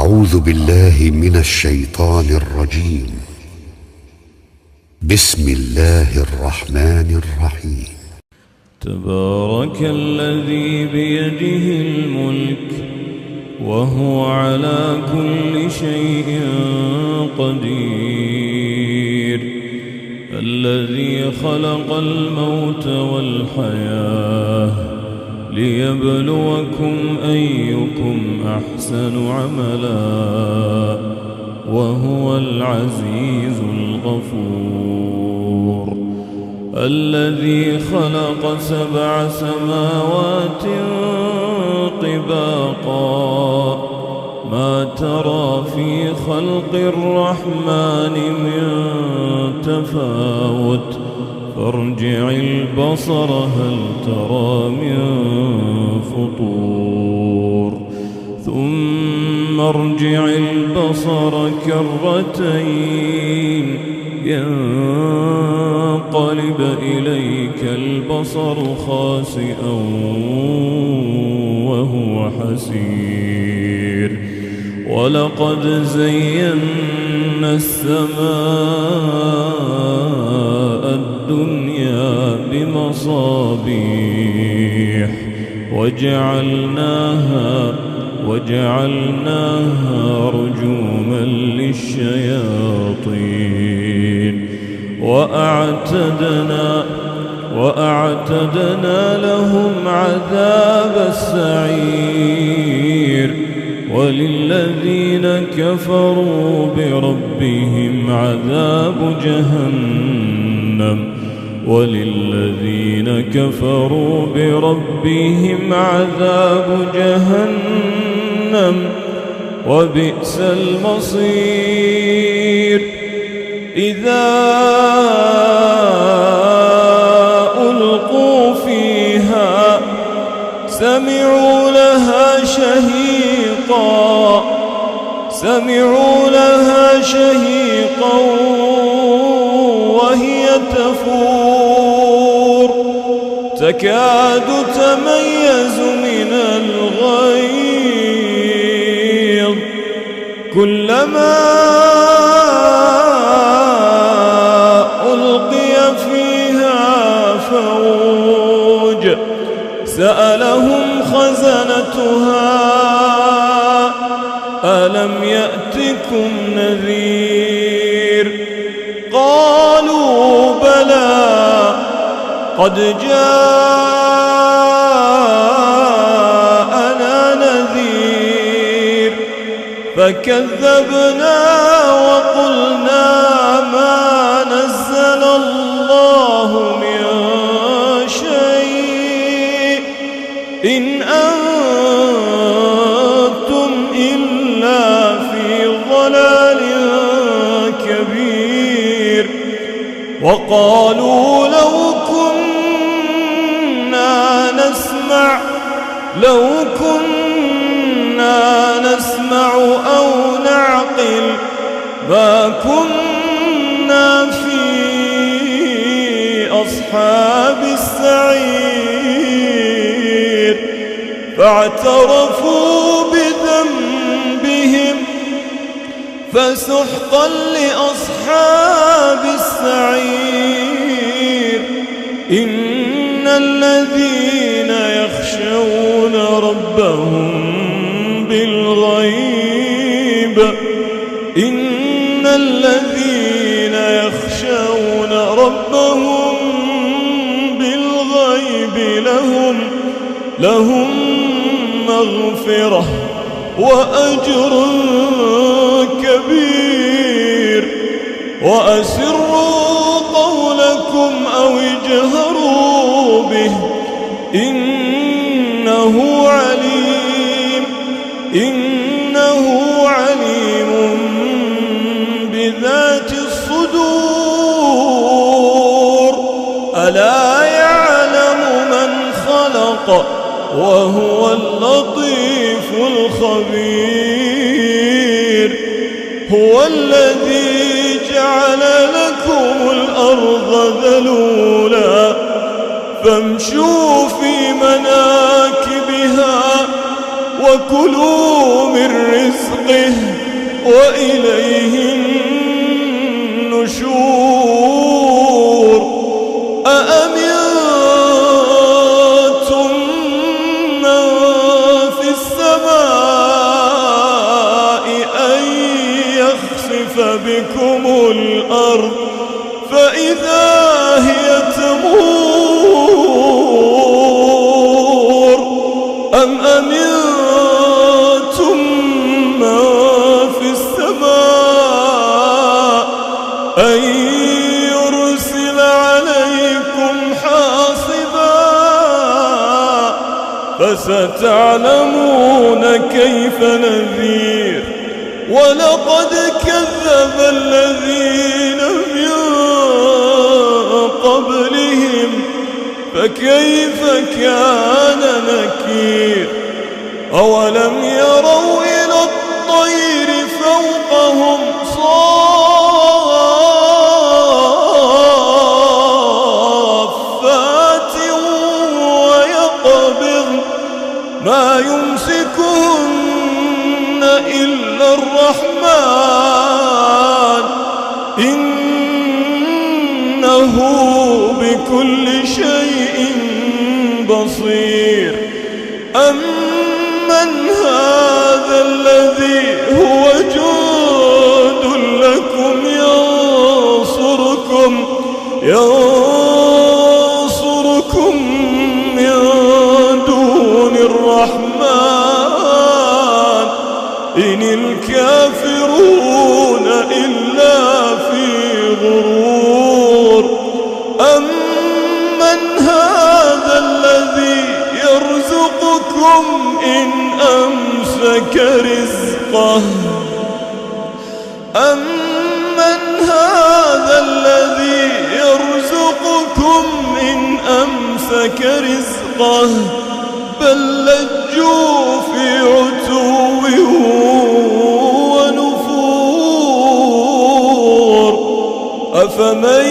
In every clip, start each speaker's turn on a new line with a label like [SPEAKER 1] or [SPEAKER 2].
[SPEAKER 1] أعوذ بالله من الشيطان الرجيم. بسم الله الرحمن الرحيم.
[SPEAKER 2] تبارك الذي بيده الملك وهو على كل شيء قدير، الذي خلق الموت والحياة ليبلوكم أيكم أحسن عملا وهو العزيز الغفور، الذي خلق 7 سماوات طباقا ما ترى في خلق الرحمن من تفاوت فارجع البصر هل ترى من فطور ثم ارجع البصر كرتين ينقلب إليك البصر خاسئا وهو حسير، ولقد زينا السماء الدنيا بمصابيح وجعلناها رجوما للشياطين وأعتدنا لهم عذاب السعير، وللذين كفروا بربهم عذاب جهنم وبئس المصير. إذا ألقوا فيها سمعوا لها شهيقا وهي تفور تكاد تميز من الغيظ، كلما ألقي فيها فوج سألهم خزنتها ألم يأتكم نذير؟ قالوا بلى قد جاءنا نذير فكذبنا وقلنا ما نزل الله من شيء إن أنتم إلا في ضلال كبير. وقالوا لو كنا نسمع أو نعقل ما كنا في أصحاب السعير، فاعترفوا بذنبهم فسحقا لأصحاب السعير. إن الذين يخشون ربهم بالغيب لهم مغفرة وأجر كبير. وأسروا قولكم أو اجهروا به إنه عليم بذات الصدور. ألا يعلم من خلق وهو اللطيف الخبير. هو الذي جعل لكم الأرض ذلولا فامشوا في مناكبها فكلوا من رزقه وإليه النشور أأمنتم من في السماء أن يخسف بكم الأرض فإذا هي تمور أم أمنتم من في السماء أن يرسل عليكم حاصبا فستعلمون كيف نذير ولقد كذب الذين من قبلهم فكيف كان نكير أولم يروا إلى الطير فوقهم صافات ويقبض ما يمسكهن إلا الرحمن إنه بكل شيء بصير أمن هذا الذي هو جند لكم ينصركم من دون الرحمن إن الكافرون إلا في غرور أمن هذا الذي يرزقكم إن أمسك رزقه أمن هذا الذي يرزقكم إن أمسك رزقه بل لجوا في عتو ونفور أفمن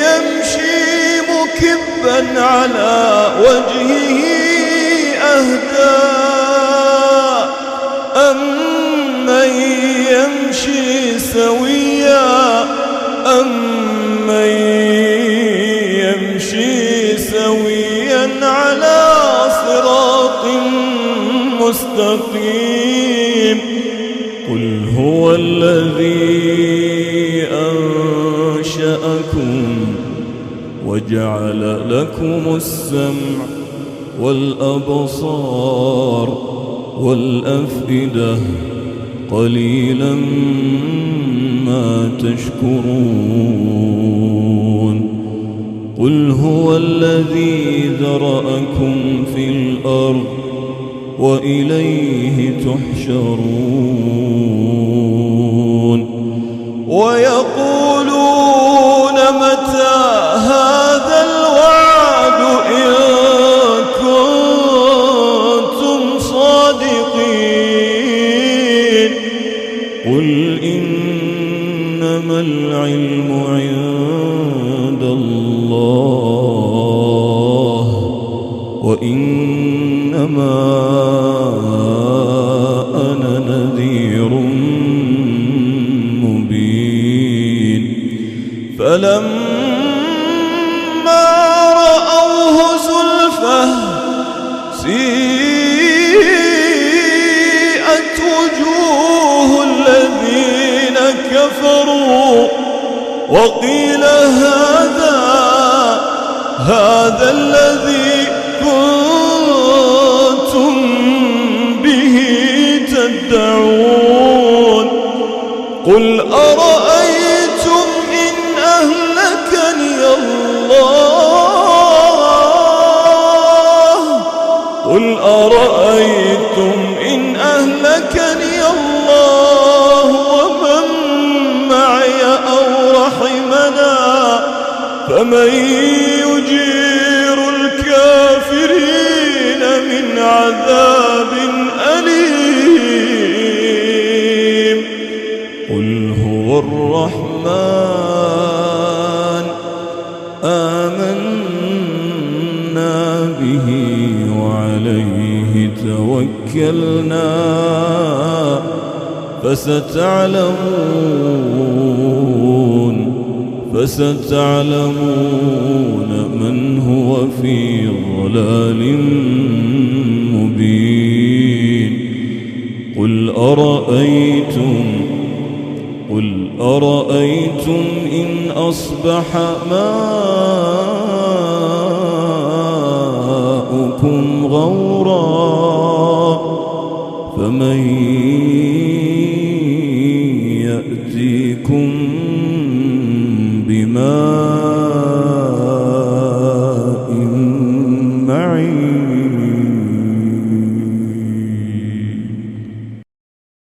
[SPEAKER 2] يمشي مكبا على وجهه أهدى أمن يمشي سويا على صراط مستقيم قل هو الذي أنشأكم وجعل لكم السمع والأبصار والأفئدة قليلا ما تشكرون قل هو الذي ذرأكم في الأرض وإليه تحشرون ويقولون متى هذا الوعد إن كنتم صادقين قل إنما العلم عند الله وإنما أنا نذير مبين فلما رأوه زلفة سيئت وجوه الذين كفروا وقيل هذا الذي كنتم به تدعون قل أرأيتم إن أهلكني الله ومن معي أو رحمنا فمن يجير الكافرين من عذاب أليم قل هو الرحمن آمنا به وعليه توكلنا يسرنا فستعلمون من هو في ضلال مبين. قل أرأيتم إن أصبح ماؤكم غورا فمن يأتيكم بماء